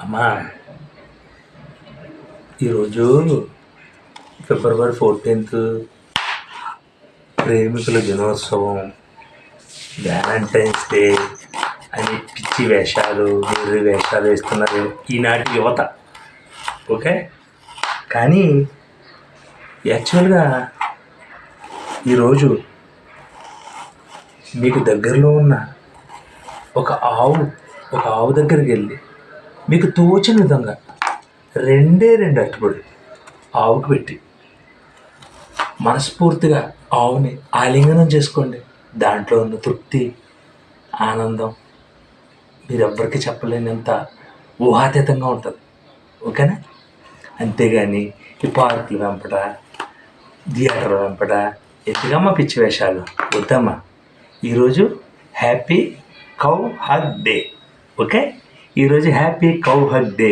అమ్మా, ఈరోజు February 14th ప్రేమికుల దినోత్సవం, వ్యాలంటైన్స్ డే అని పిచ్చి వేషాలు వేరే వేషాలు వేస్తున్నారు ఈనాటి యువత. ఓకే, కానీ యాక్చువల్గా ఈరోజు మీకు దగ్గరలో ఉన్న ఒక ఆవు దగ్గరికి వెళ్ళి మీకు తోచిన విధంగా రెండు అట్టుబడి ఆవుకు పెట్టి మనస్ఫూర్తిగా ఆవుని ఆలింగనం చేసుకోండి. దాంట్లో ఉన్న తృప్తి, ఆనందం మీరెవ్వరికి చెప్పలేనంత ఊహాతీతంగా ఉంటుంది. ఓకేనా? అంతేగాని ఈ పార్కులు వెంపట, థియేటర్ వెంపట ఎందుకమ్మా పిచ్చి వేషాలు? వద్దమ్మా. ఈరోజు happy cow hug day. Okay, ఈరోజు హ్యాపీ కౌ హగ్ డే.